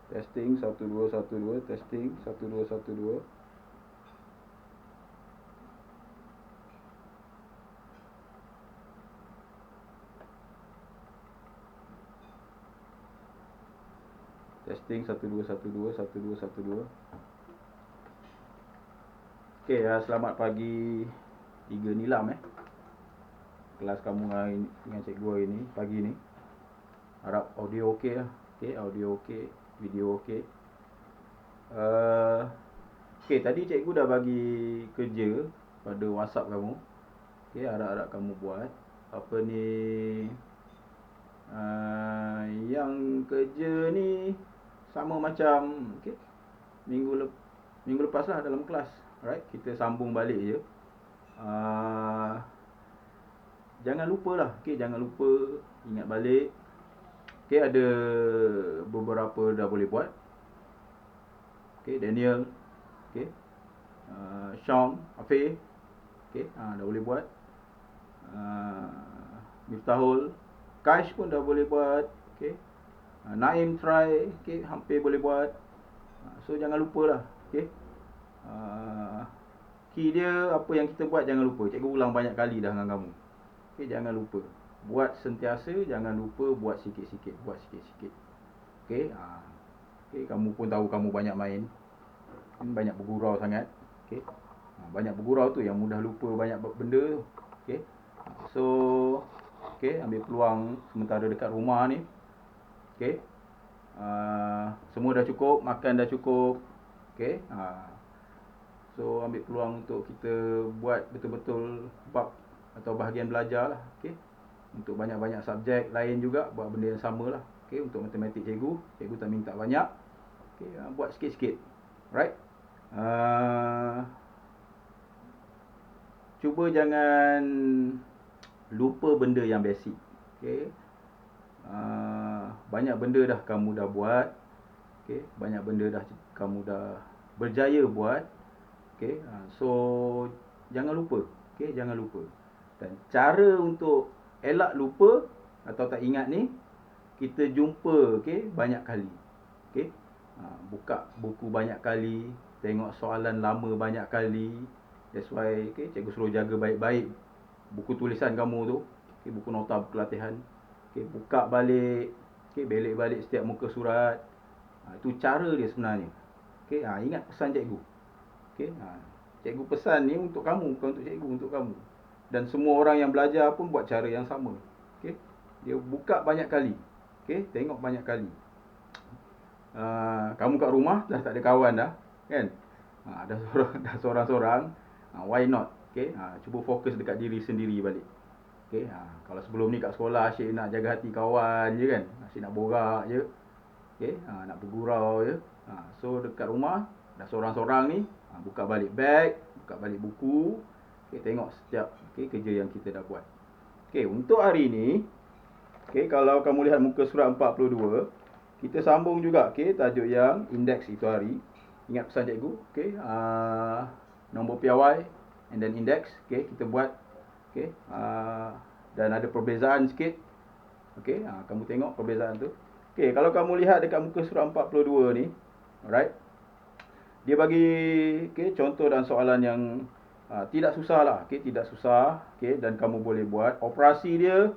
Testing 1 2 1 2, testing 1 2 1 2. Testing 1 2 1 2 1 2 1 2. Okey, selamat pagi 3 Nilam kelas kamu dengan cikgu hari ni, pagi ni. Harap audio okey lah. Okey, audio okey, video okey. Okey, tadi cikgu dah bagi kerja pada WhatsApp kamu. Okey, harap-harap kamu buat. Apa ni, yang kerja ni sama macam minggu lepas lah dalam kelas. Alright, kita sambung balik je. Jangan lupa lah, jangan lupa ingat balik. Ada beberapa dah boleh buat. Daniel, Syam, Afif, dah boleh buat. Miftahul, Kaish pun dah boleh buat. Naim try, hampir boleh buat. So jangan lupa lah. Key dia apa yang kita buat jangan lupa. Cikgu ulang banyak kali dah dengan kamu. Jangan lupa. Buat sentiasa, jangan lupa buat sikit-sikit, buat sikit-sikit. Kamu pun tahu kamu banyak main. Banyak bergurau sangat. Banyak bergurau tu yang mudah lupa banyak benda tu. So, ambil peluang sementara dekat rumah ni. Semua dah cukup, makan dah cukup. So ambil peluang untuk kita buat betul-betul bab atau bahagian belajar lah. Untuk banyak-banyak subjek lain juga buat benda yang sama lah. Untuk matematik cikgu tak minta banyak. Buat sikit-sikit. Right? Cuba jangan lupa benda yang basic. Banyak benda dah kamu dah buat. Banyak benda dah kamu dah berjaya buat. So jangan lupa. Jangan lupa. Dan cara untuk elak lupa atau tak ingat ni, kita jumpa banyak kali. Buka buku banyak kali, tengok soalan lama banyak kali. That's why cikgu suruh jaga baik-baik buku tulisan kamu tu. Buku nota, buku latihan. Buka balik, belik balik setiap muka surat. Itu cara dia sebenarnya. Ingat pesan cikgu. Cikgu pesan ni untuk kamu, bukan untuk cikgu, untuk kamu. Dan semua orang yang belajar pun buat cara yang sama. Dia buka banyak kali. Tengok banyak kali. Kamu kat rumah dah tak ada kawan dah, kan? Dah seorang-seorang. Why not? Cuba fokus dekat diri sendiri balik. Kalau sebelum ni kat sekolah asyik nak jaga hati kawan je kan, asyik nak borak je. Nak bergurau je. So dekat rumah dah seorang-seorang ni, buka balik beg, buka balik buku. Tengok setiap kerja yang kita dah buat. Untuk hari ni, kalau kamu lihat muka surat 42, kita sambung juga tajuk yang indeks itu hari. Ingat pesan cikgu. Nombor piawai and then indeks. Kita buat. Dan ada perbezaan sikit. Kamu tengok perbezaan tu. Kalau kamu lihat dekat muka surat 42 ni, alright, dia bagi contoh dan soalan yang tidak susah lah. Tidak susah. Dan kamu boleh buat. Operasi dia,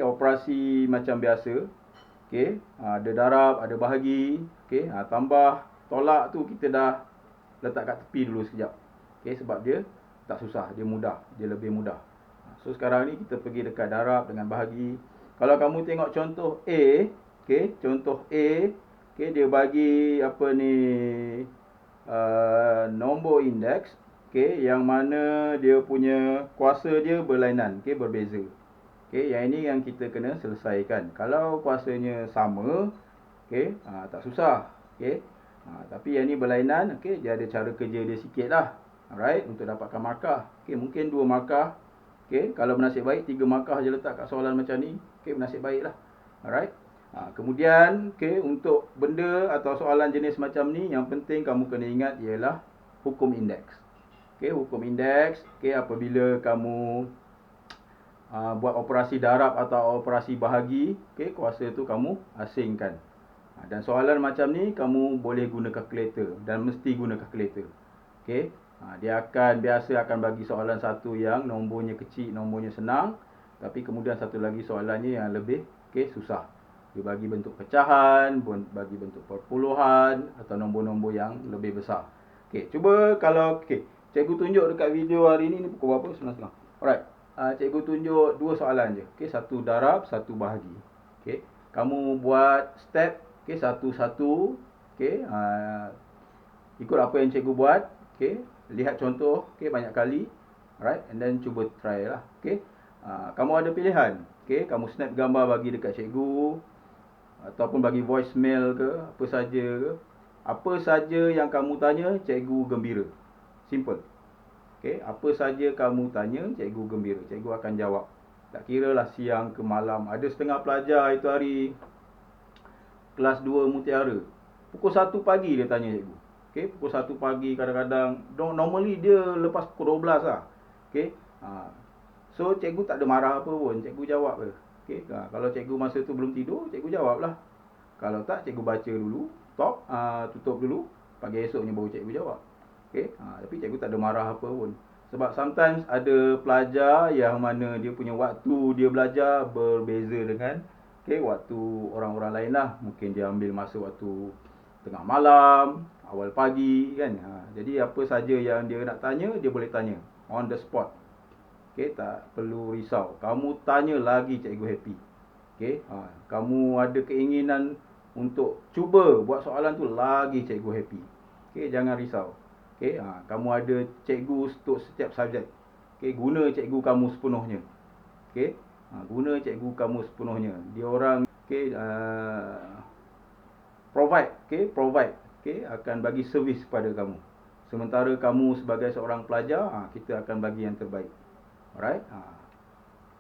operasi macam biasa. Ada darab, ada bahagi. Tambah, tolak tu kita dah letak kat tepi dulu sekejap. Sebab dia tak susah, dia mudah, dia lebih mudah. So sekarang ni kita pergi dekat darab dengan bahagi. Kalau kamu tengok contoh A, contoh A, dia bagi apa ni, nombor indeks, yang mana dia punya kuasa dia berlainan, berbeza. Yang ini yang kita kena selesaikan. Kalau kuasanya sama, tak susah. Tapi yang ni berlainan, dia ada cara kerja dia sikit lah. Alright, untuk dapatkan markah. Mungkin 2 markah. Kalau bernasib baik 3 markah je letak kat soalan macam ni. Bernasib baik lah. Alright. Kemudian, untuk benda atau soalan jenis macam ni, yang penting kamu kena ingat ialah hukum indeks. Hukum indeks, apabila kamu buat operasi darab atau operasi bahagi, kuasa tu kamu asingkan. Dan soalan macam ni kamu boleh guna kalkulator dan mesti guna kalkulator. Okey. Dia biasa akan bagi soalan satu yang nombornya kecil, nombornya senang, tapi kemudian satu lagi soalannya yang lebih susah. Dia bagi bentuk pecahan, bagi bentuk perpuluhan atau nombor-nombor yang lebih besar. Okey, cuba kalau cikgu tunjuk dekat video hari ni pukul berapa? 9.30. Alright. Cikgu tunjuk dua soalan je. Okey, satu darab, satu bahagi. Okey, kamu buat step satu-satu. Okey, ikut apa yang cikgu buat. Okey, lihat contoh banyak kali. Alright, and then cuba try lah. Okey. Kamu ada pilihan. Okey, kamu snap gambar bagi dekat cikgu ataupun bagi voicemail ke, apa saja ke. Apa saja yang kamu tanya, cikgu gembira. Simple. Okey, apa saja kamu tanya, cikgu gembira. Cikgu akan jawab. Tak kira lah siang ke malam. Ada setengah pelajar itu hari kelas 2 Mutiara. Pukul 1 pagi dia tanya cikgu. Okey, pukul 1 pagi kadang-kadang. Normally dia lepas pukul 12 lah. Okey. So cikgu tak ada marah apa pun, cikgu jawab je. Okey, kalau cikgu masa tu belum tidur, cikgu jawab lah. Kalau tak, cikgu baca dulu, tutup dulu, pagi esoknya baru cikgu jawab. Okey, tapi cikgu tak ada marah apa pun. Sebab sometimes ada pelajar yang mana dia punya waktu dia belajar berbeza dengan waktu orang-orang lain lah. Mungkin dia ambil masa waktu tengah malam, awal pagi kan. Jadi apa saja yang dia nak tanya, dia boleh tanya on the spot. Okey, tak perlu risau. Kamu tanya lagi cikgu happy. Okey, kamu ada keinginan untuk cuba buat soalan tu lagi cikgu happy. Okey, jangan risau. Okey, kamu ada cikgu untuk setiap subjek. Okey, guna cikgu kamu sepenuhnya. Okey, guna cikgu kamu sepenuhnya. Dia orang provide akan bagi servis kepada kamu. Sementara kamu sebagai seorang pelajar, kita akan bagi yang terbaik. Alright.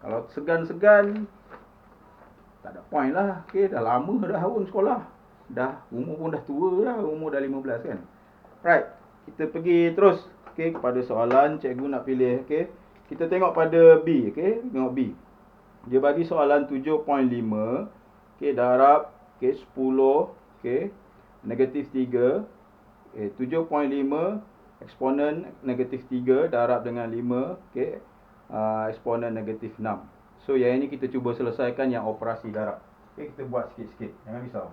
Kalau segan-segan, tak ada point lah. Okey, dah lama dah pun sekolah. Umur pun dah tua dah, umur dah 15 kan. Right. Kita pergi terus kepada soalan cikgu nak pilih. Okey. Kita tengok pada B, okey. Tengok B. Dia bagi soalan 7.5. Okey, darab 10, negatif 3. 7.5 eksponen negatif 3 darab dengan 5, eksponen negatif 6. So yang ini kita cuba selesaikan yang operasi darab. Okey, kita buat sikit-sikit, jangan risau.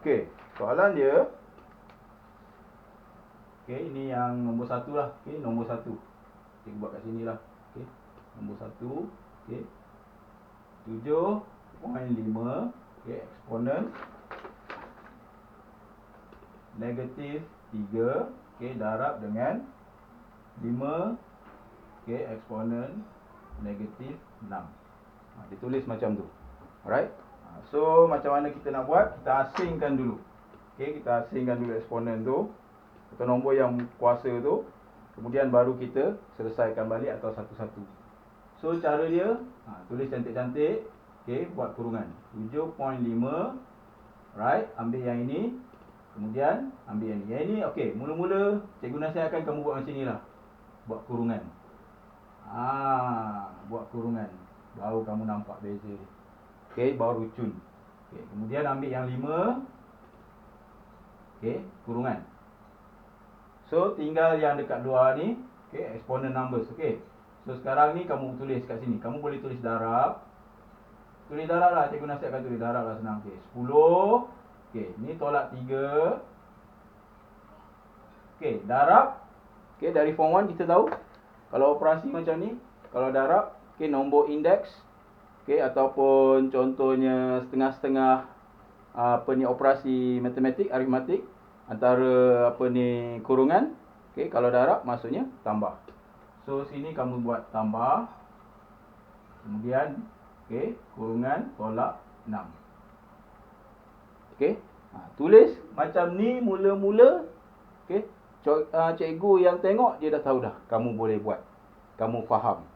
Okey, soalan dia. Okey, ini yang nombor 1 lah. Okey, nombor 1. Kita buat kat sini lah. Okey, nombor 1. Okey, 7.5. Okey, eksponen negatif 3. Okey, darab dengan 5. Okey, eksponen negatif 6. Ditulis macam tu. Alright. So macam mana kita nak buat? Kita asingkan dulu. Okey, kita asingkan dulu eksponen tu atau nombor yang kuasa tu. Kemudian baru kita selesaikan balik atau satu-satu. So cara dia, tulis cantik-cantik. Okey, buat kurungan 7.5. Right, ambil yang ini. Kemudian ambil yang ini. Yang ini okey, mula-mula cikgu nasihatkan kamu buat macam inilah. Buat kurungan. Buat kurungan. Baru kamu nampak beza. Okey, baru cun. Okey, kemudian ambil yang 5. Okey, kurungan. So tinggal yang dekat luar ni, okey, exponent numbers. Okey. So sekarang ni kamu tulis kat sini. Kamu boleh tulis darab. Tulis darab lah, cikgu nasihatkan tulis darab lah, senang. Okey, 10. Okey, ni tolak 3. Okey, darab. Okey, dari form 1 kita tahu kalau operasi macam ni, kalau darab, okey, nombor indeks, okey, ataupun contohnya setengah-setengah operasi matematik, aritmatik, antara kurungan, okey, kalau darab maksudnya tambah. So sini kamu buat tambah. Kemudian okey, kurungan tolak 6. Okey, tulis macam ni mula-mula. Okey, cikgu yang tengok dia dah tahu dah kamu boleh buat, kamu faham.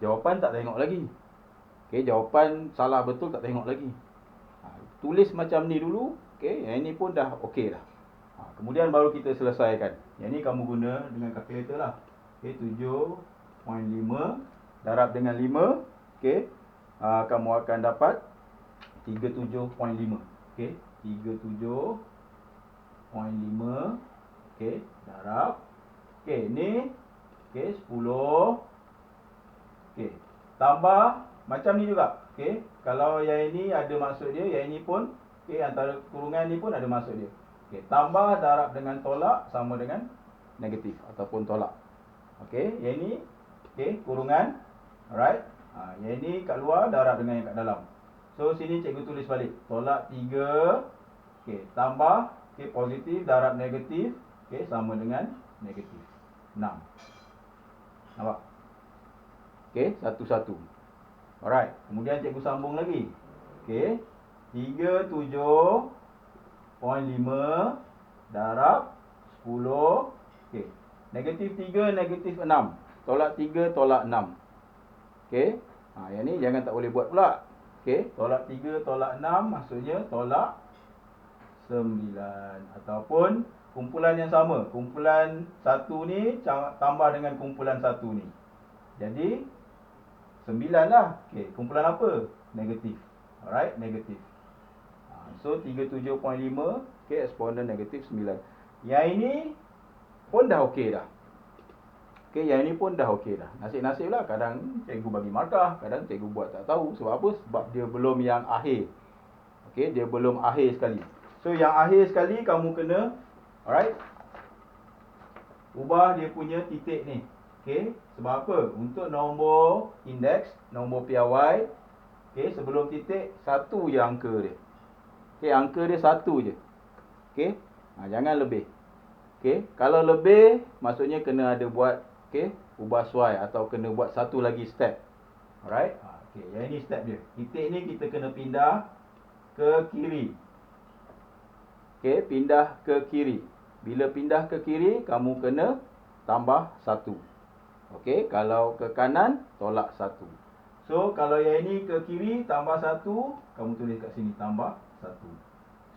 Jawapan tak tengok lagi. Okey, jawapan salah betul tak tengok lagi. Tulis macam ni dulu. Okey, yang ini pun dah okey dah. Kemudian baru kita selesaikan. Yang ni kamu guna dengan kalkulator lah. Okey, 7.5 darab dengan 5. Okey, kamu akan dapat 37.5. Okey, 37.5. Okey, darab. Okey, ni okey 10. Okey, tambah macam ni juga. Okey, kalau yang ini ada maksud dia, yang ini pun okey, antara kurungan ni pun ada maksud dia. Okey, tambah darab dengan tolak sama dengan negatif ataupun tolak. Okey, yang ini okey, kurungan. Alright. Yang ini kat luar darab dengan yang kat dalam. So sini cikgu tulis balik. Tolak 3. Okey, tambah okey, positif darab negatif. Okey, sama dengan negatif 6. Nampak? Okey, satu-satu. Alright, kemudian cikgu sambung lagi. Okey, 37.5 darab 10. Okey, negatif 3, negatif 6. Tolak 3, tolak 6. Okey, yang ni jangan tak boleh buat pula. Okey, tolak 3, tolak 6 maksudnya tolak 9. Ataupun kumpulan yang sama. Kumpulan 1 ni tambah dengan kumpulan 1 ni. Jadi 9 lah. Okey, kumpulan apa? Negatif. Alright, negatif. So 37.5, okey, eksponen negatif 9. Yang ini pun dah okey dah. Okey, yang ini pun dah okey dah. Nasib-nasib lah, kadang cikgu bagi markah, kadang cikgu buat tak tahu. Sebab apa? Sebab dia belum yang akhir. Okey, dia belum akhir sekali. So yang akhir sekali kamu kena, alright, ubah dia punya titik ni. Okey, sebab apa? Untuk nombor indeks, nombor piawai, okey, sebelum titik 1 je angka dia. Okey, angka dia 1 je. Okey, jangan lebih. Okey, kalau lebih maksudnya kena ada buat, okey, ubah suai atau kena buat satu lagi step. Alright. Okey, yang ini step dia. Titik ni kita kena pindah ke kiri. Okey, pindah ke kiri. Bila pindah ke kiri, kamu kena tambah 1. Okey, kalau ke kanan, tolak 1. So, kalau yang ini ke kiri, tambah 1, kamu tulis kat sini, tambah 1.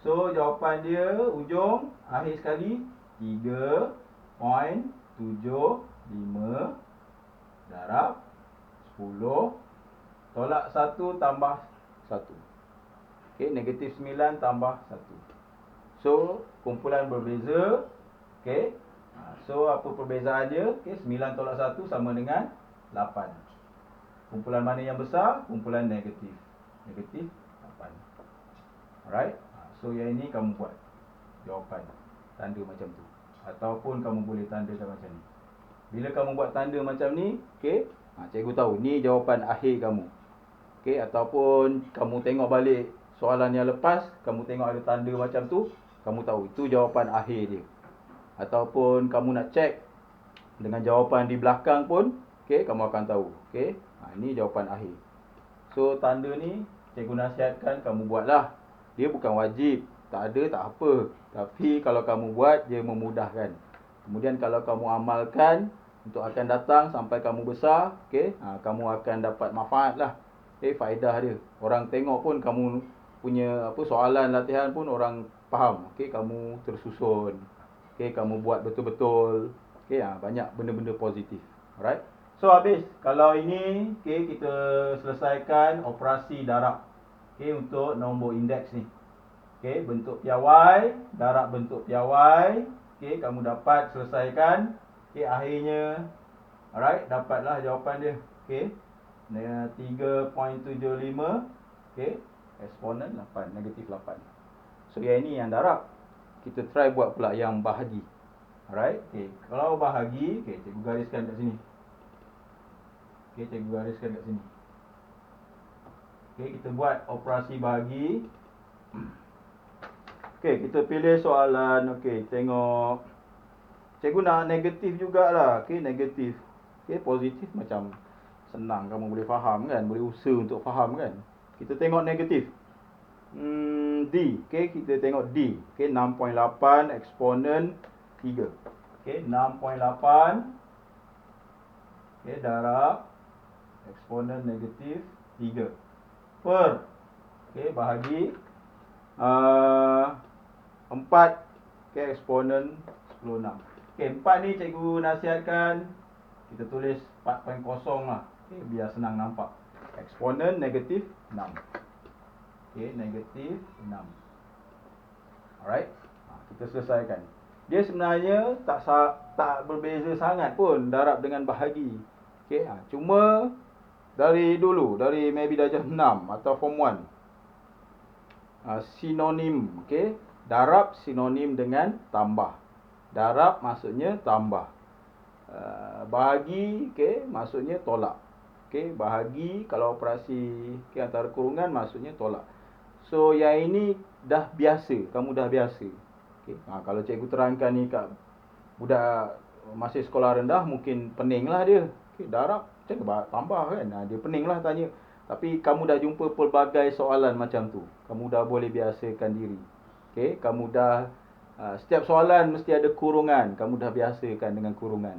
So, jawapan dia, ujung, akhir sekali, 3.75 darab 10, tolak 1 tambah 1. Okey, negatif 9 tambah 1. So, kumpulan berbeza. Okey. So, apa perbezaan dia? Okey, 9 tolak 1 sama dengan 8. Kumpulan mana yang besar? Kumpulan negatif. Negatif 8. Alright. So, yang ini kamu buat jawapan. Tanda macam tu. Ataupun kamu boleh tandakan macam ni. Bila kamu buat tanda macam ni, okey, cikgu tahu ni jawapan akhir kamu. Okey, ataupun kamu tengok balik soalan yang lepas, kamu tengok ada tanda macam tu, kamu tahu itu jawapan akhir dia. Ataupun kamu nak cek dengan jawapan di belakang pun, okey, kamu akan tahu. Okey, ini jawapan akhir. So, tanda ni cikgu nasihatkan kamu buatlah. Dia bukan wajib, tak ada tak apa. Tapi kalau kamu buat, dia memudahkan. Kemudian kalau kamu amalkan untuk akan datang sampai kamu besar, okey, kamu akan dapat manfaat lah. Okey, faedah dia. Orang tengok pun kamu punya apa soalan latihan pun orang faham. Okey, kamu tersusun. Okey, kamu buat betul-betul. Okey, banyak benda-benda positif. Alright. So, habis. Kalau ini, okey, kita selesaikan operasi darab. Okey, untuk nombor indeks ni. Okey, bentuk piawai, darab bentuk piawai. Okey, kamu dapat selesaikan. Okey, akhirnya, alright, dapatlah jawapan dia. Okey, 3.75. Okey, eksponen 8, negatif 8. So, yang ini yang darab. Kita try buat pula yang bahagi. Alright. Okay. Kalau bahagi, okay, cikgu gariskan kat sini. Okay, cikgu gariskan kat sini. Okay, kita buat operasi bahagi. Okay, kita pilih soalan. Okay, tengok. Cikgu nak negatif jugalah. Okay, negatif. Okay, positif macam senang. Kamu boleh faham kan? Boleh usaha untuk faham kan? Kita tengok negatif. D. Okay, kita tengok D. Okay, 6.8 eksponen 3. Okay, 6.8. Okay, darab eksponen negatif 3. Per. Okay, bahagi 4. Okay, eksponen 16. Okay, 4 ni cikgu nasihatkan kita tulis 4.0 lah. Okay, biar senang nampak. Eksponen negatif 6. Okay, negatif 6. kita selesaikan. Dia sebenarnya tak berbeza sangat pun darab dengan bahagi. Okey, cuma dari dulu, dari maybe darjah 6 atau form 1. Sinonim, okey. Darab sinonim dengan tambah. Darab maksudnya tambah. Bahagi, okey, maksudnya tolak. Okey, bahagi kalau operasi antara kurungan maksudnya tolak. So yang ini dah biasa, kamu dah biasa. Okay. Kalau cikgu terangkan ni kat budak masih sekolah rendah, mungkin pening lah dia. Okay, darab, macam tambah kan. Dia pening lah tanya. Tapi kamu dah jumpa pelbagai soalan macam tu. Kamu dah boleh biasakan diri. Okay, kamu dah, setiap soalan mesti ada kurungan. Kamu dah biasakan dengan kurungan.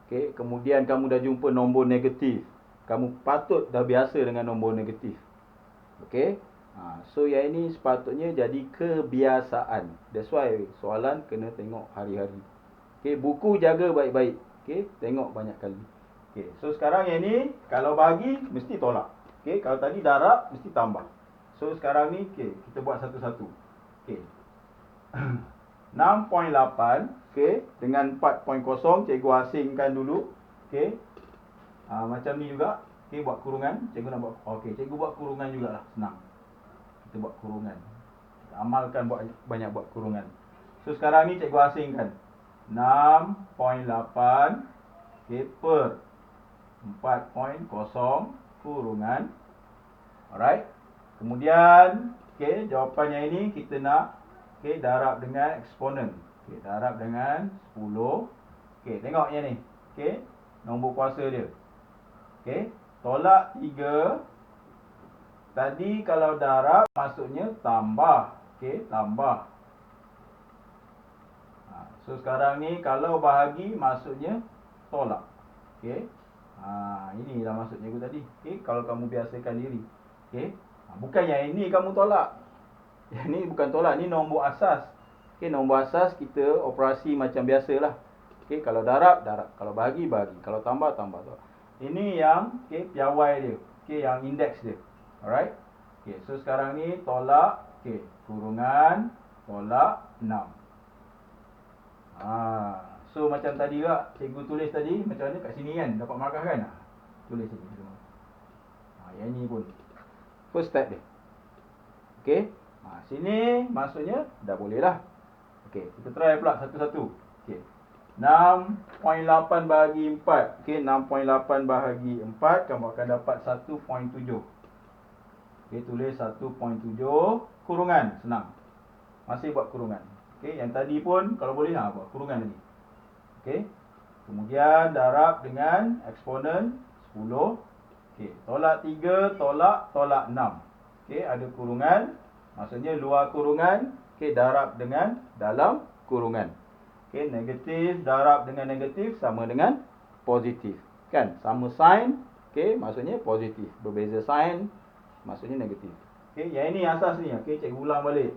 Okay, kemudian kamu dah jumpa nombor negatif. Kamu patut dah biasa dengan nombor negatif. Okay. So yang ini sepatutnya jadi kebiasaan. That's why soalan kena tengok hari-hari. Okay, buku jaga baik-baik. Okay, tengok banyak kali. Okay, so sekarang yang ni kalau bagi mesti tolak. Okay, kalau tadi darab mesti tambah. So sekarang ni okay, kita buat satu-satu. Okay. 6.8 okay, dengan 4.0 cikgu asingkan dulu. Okay. Macam ni juga. Okay, buat kurungan. Cikgu nak buat. Okay, cikgu buat kurungan jugalah. Senang. Kita buat kurungan. Kita amalkan banyak buat kurungan. So sekarang ni cikgu asingkan 6.8 okay, per 4.0 kurungan. Alright. Kemudian okay, jawapannya ini kita nak okay, darab dengan eksponen. Okay, darab dengan 10. Okay, tengok yang ni. Okay, nombor kuasa dia. Okay, tolak 3. Tadi kalau darab maksudnya tambah. Okey, tambah. So sekarang ni kalau bahagi maksudnya tolak. Okey. Inilah maksud cikgu tadi. Okey, kalau kamu biasakan diri. Okey. Bukan yang ini kamu tolak. Yang ni bukan tolak, ni nombor asas. Okey, nombor asas kita operasi macam biasalah. Okey, kalau darab, darab. Kalau bahagi, bahagi. Kalau tambah, tambah. Ini yang okey, piawai dia. Okey, yang indeks dia. Alright. Okay, so sekarang ni tolak, okay, kurungan, tolak 6. So macam tadi juga, cikgu tulis tadi, macam mana kat sini kan, dapat markah kan? Tulis sini. Yang ni pun, first step dia. Okay, sini maksudnya dah boleh lah. Okay, kita try pula satu-satu. Okay, 6.8 bahagi 4. Okay, 6.8 bahagi 4, kamu akan dapat 1.7. Okay, tulis 1.7 kurungan, senang. Masih buat kurungan. Okay, yang tadi pun kalau boleh buat kurungan tadi. Okay, kemudian darab dengan eksponen 10. Okay, tolak 3, tolak 6. Okay, ada kurungan, maksudnya luar kurungan. Okay, darab dengan dalam kurungan. Okay, negatif darab dengan negatif sama dengan positif. Kan, sama sign. Okay, maksudnya positif. Berbeza sign, maksudnya negatif. Okey, yang ini asas ni. Okey, cikgu ulang balik.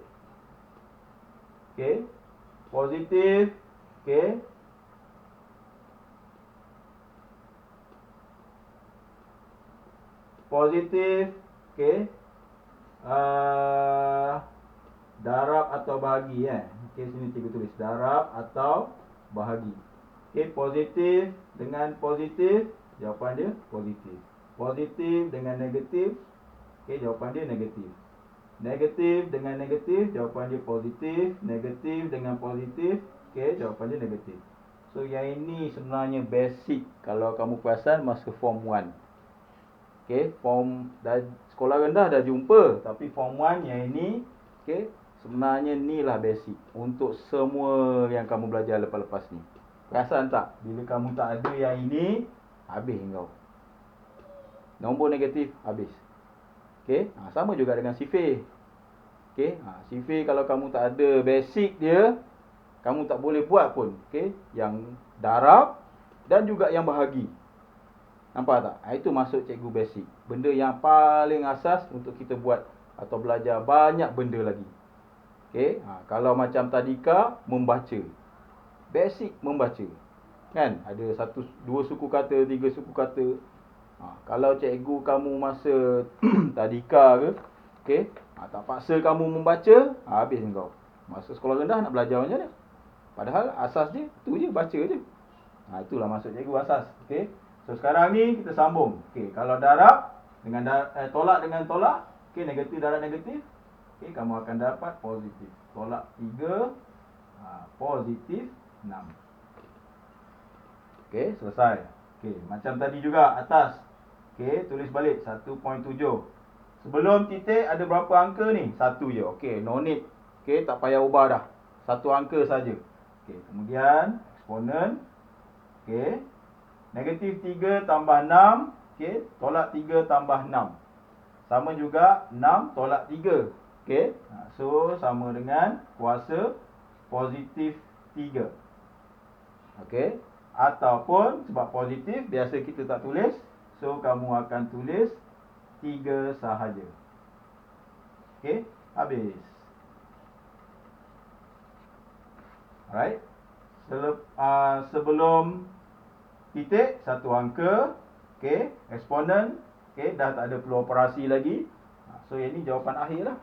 Okey. Positif. Okey. Positif. Okey. Darab atau bahagi Okey, sini cikgu tulis darab atau bahagi. Okey, positif dengan positif, jawapan dia positif. Positif dengan negatif, okey, jawapan dia negatif. Negatif dengan negatif, jawapan dia positif. Negatif dengan positif, okey, jawapan dia negatif. So yang ini sebenarnya basic kalau kamu perasan masa form 1. Okey, form dah sekolah rendah dah jumpa, tapi form 1 yang ini okey, sebenarnya inilah basic untuk semua yang kamu belajar lepas-lepas ni. Perasan tak? Bila kamu tak ada yang ini, habis kau. Nombor negatif habis. Okey, sama juga dengan sifir. Okey, sifir kalau kamu tak ada basic dia, kamu tak boleh buat pun. Okey, yang darab dan juga yang bahagi. Nampak tak? Itu maksud cikgu basic. Benda yang paling asas untuk kita buat atau belajar banyak benda lagi. Okey, kalau macam tadika, membaca. Basic membaca. Kan? Ada 1, 2 suku kata, 3 suku kata. Kalau cikgu kamu masa tadika ke, okey, tak paksa kamu membaca, habis kau. Masa sekolah rendah nak belajar macam mana? Padahal asas dia tu je, baca je. Itulah maksud cikgu asas. Okey. So sekarang ni kita sambung. Okey, kalau darab dengan tolak dengan tolak, okey, negatif darab negatif, okey, kamu akan dapat positif. Tolak 3, positif 6. Okey, selesai. Okey, macam tadi juga atas. Okey, tulis balik 1.7. Sebelum titik ada berapa angka ni? 1 je. Okey, no need. Okey, tak payah ubah dah. 1 angka saja. Okey, kemudian eksponen. Okey. Negatif 3 tambah 6. Okey, tolak 3 tambah 6. Sama juga 6 tolak 3. Okey. So sama dengan kuasa positif 3. Okey. Ataupun sebab positif biasa kita tak tulis, so kamu akan tulis 3 sahaja. Okey, habis. Alright. Sebelum titik 1 angka, okey, eksponen, okey, dah tak ada perlu operasi lagi. So yang ni jawapan akhir lah.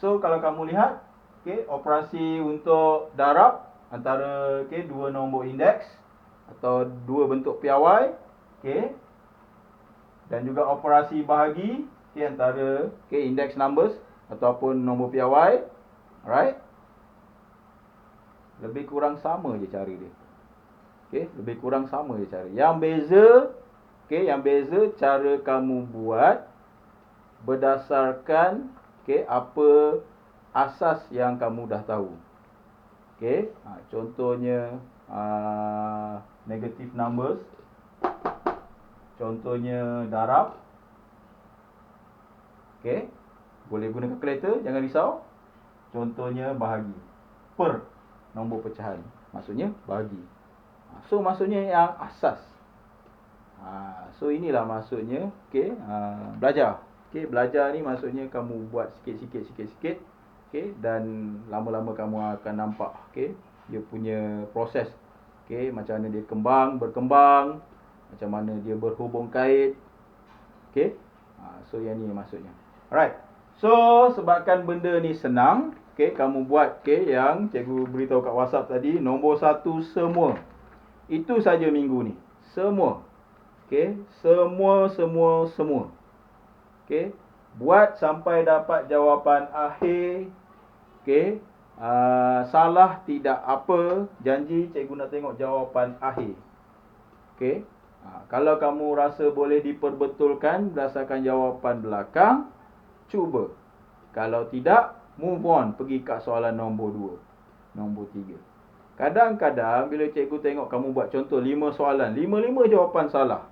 So kalau kamu lihat, okey, operasi untuk darab antara dua nombor indeks atau dua bentuk piawai, okey, dan juga operasi bahagi, okey, antara index numbers ataupun nombor piawai. Alright. Lebih kurang sama je cara dia. Okey, lebih kurang sama je cara. Yang beza, cara kamu buat berdasarkan apa asas yang kamu dah tahu. Okey, contohnya negative numbers. Contohnya darab. Okey, boleh guna kalkulator, jangan risau. Contohnya bahagi. Per nombor pecahan. Maksudnya bahagi. So maksudnya yang asas. So inilah maksudnya belajar. Okey, belajar ni maksudnya kamu buat sikit-sikit. Okey, dan lama-lama kamu akan nampak dia punya proses. Okey, macam mana dia berkembang, macam mana dia berhubung kait. Okey. So yang ni maksudnya. Alright. So sebabkan benda ni senang, kamu buat yang cikgu beritahu kat WhatsApp tadi, nombor 1 semua. Itu saja minggu ni. Semua. Semua. Buat sampai dapat jawapan akhir. Salah tidak apa, janji cikgu nak tengok jawapan akhir. Kalau kamu rasa boleh diperbetulkan berdasarkan jawapan belakang, cuba. Kalau tidak, move on, pergi kat soalan nombor 2, nombor 3. Kadang-kadang bila cikgu tengok kamu buat contoh 5 soalan, 5 jawapan salah.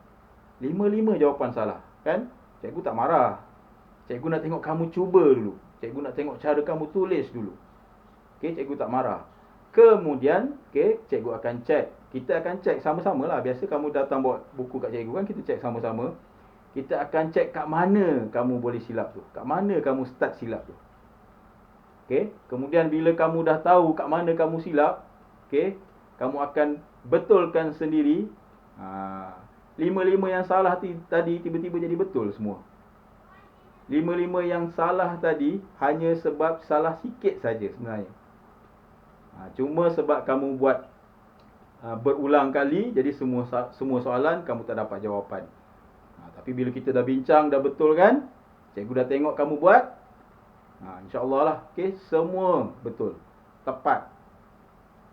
5 jawapan salah, kan? Cikgu tak marah. Cikgu nak tengok kamu cuba dulu. Cikgu nak tengok cara kamu tulis dulu. Cikgu tak marah. Kemudian, cikgu akan cek. Kita akan cek sama-sama lah. Biasa kamu datang bawa buku kat cikgu kan, kita cek sama-sama. Kita akan cek kat mana kamu boleh silap tu. Kat mana kamu start silap tu. Kemudian bila kamu dah tahu kat mana kamu silap, kamu akan betulkan sendiri. 5 yang salah tadi tiba-tiba jadi betul semua. 5 yang salah tadi hanya sebab salah sikit saja sebenarnya. Cuma sebab kamu buat berulang kali, jadi semua soalan kamu tak dapat jawapan. Tapi bila kita dah bincang, dah betul kan, cikgu dah tengok kamu buat, insya-Allah lah, semua betul, tepat.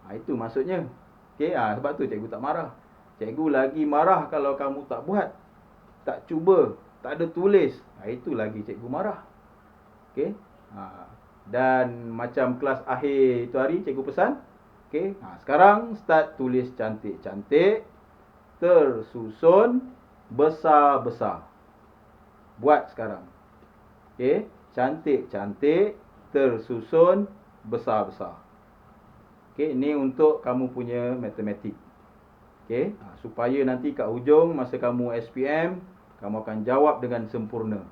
Itu maksudnya. Sebab tu cikgu tak marah. Cikgu lagi marah kalau kamu tak buat, tak cuba, tak ada tulis. Itu lagi cikgu marah. Dan macam kelas akhir itu hari, cikgu pesan, sekarang start tulis cantik-cantik, tersusun besar-besar. Buat sekarang. Cantik-cantik, tersusun besar-besar. Ini untuk kamu punya matematik. Supaya nanti kat hujung masa kamu SPM, kamu akan jawab dengan sempurna.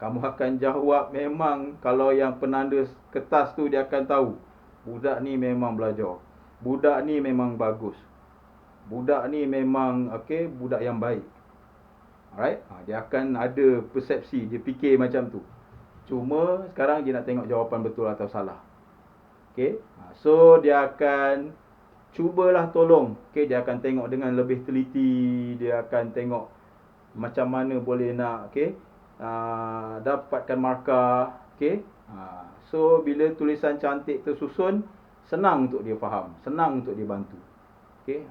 Kamu akan jawab memang, kalau yang penanda kertas tu dia akan tahu, budak ni memang belajar. Budak ni memang bagus. Budak ni memang budak yang baik. Alright? Dia akan ada persepsi, dia fikir macam tu. Cuma sekarang dia nak tengok jawapan betul atau salah. Okay. So dia akan cubalah tolong. Okay. Dia akan tengok dengan lebih teliti. Dia akan tengok macam mana boleh nak dapatkan markah. Okay. So bila tulisan cantik tersusun, senang untuk dia faham, senang untuk dia bantu. Okay.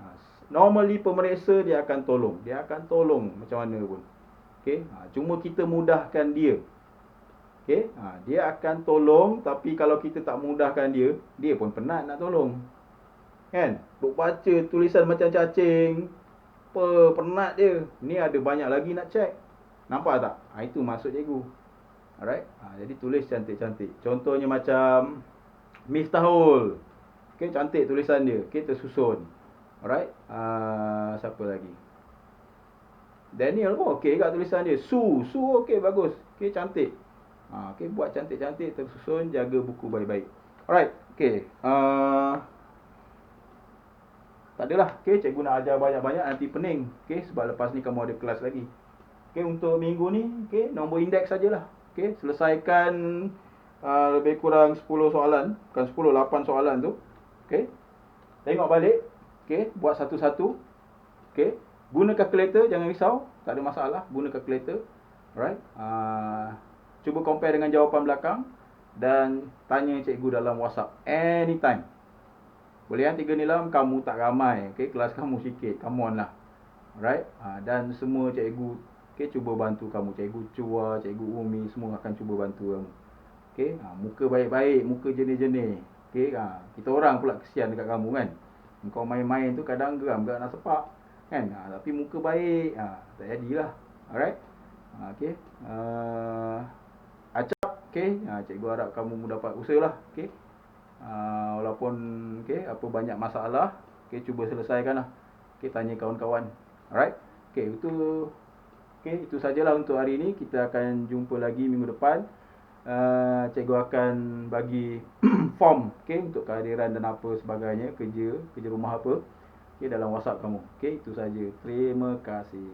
Normally pemeriksa dia akan tolong. Dia akan tolong macam mana pun. Okay. Cuma kita mudahkan dia. Okay. Dia akan tolong, tapi kalau kita tak mudahkan dia, dia pun penat nak tolong. Kan? Duk baca tulisan macam cacing, penat dia. Ni ada banyak lagi nak check. Nampak tak? Itu maksud cikgu. Alright. Jadi tulis cantik-cantik. Contohnya macam Miftahul. Okay, cantik tulisan dia. Okay, tersusun. Alright. Siapa lagi? Daniel pun okey kat tulisan dia. Su okey, bagus. Okay, cantik. Okay, buat cantik-cantik, tersusun, jaga buku baik-baik. Alright. Okay. Tak adalah. Okay, cikgu nak ajar banyak-banyak, nanti pening. Okay, sebab lepas ni kamu ada kelas lagi. Okay, untuk minggu ni, okay, nombor indeks sajalah. Okay, selesaikan lebih kurang 10 soalan. Bukan 10, 8 soalan tu. Okay. Tengok balik. Okay, buat satu-satu. Okay. Guna calculator, jangan risau. Tak ada masalah, guna calculator. Alright. Cuba compare dengan jawapan belakang. Dan tanya cikgu dalam WhatsApp. Anytime. Boleh kan 3 nilam, kamu tak ramai. Okay, kelas kamu sikit. Come on lah. Alright. Dan semua cikgu, okay, cuba bantu kamu. Cikgu Chua, cikgu Umi, semua akan cuba bantu kamu. Okay. Muka baik-baik, muka jenis-jenis. Okay. Kita orang pula kesian dekat kamu kan. Kau main-main tu kadang geram nak sepak. Kan? Tapi muka baik, tak jadilah. Alright. Okay. Acap. Okay. Cikgu harap kamu dapat usahalah. Okay. Walaupun okay, apa banyak masalah, okay, cuba selesaikan lah. Okay, tanya kawan-kawan. Alright. Okay, itu sajalah untuk hari ini. Kita akan jumpa lagi minggu depan. Cikgu akan bagi form, okay, untuk kehadiran dan apa sebagainya, kerja rumah apa, okay, dalam WhatsApp kamu. Okay, itu saja. Terima kasih.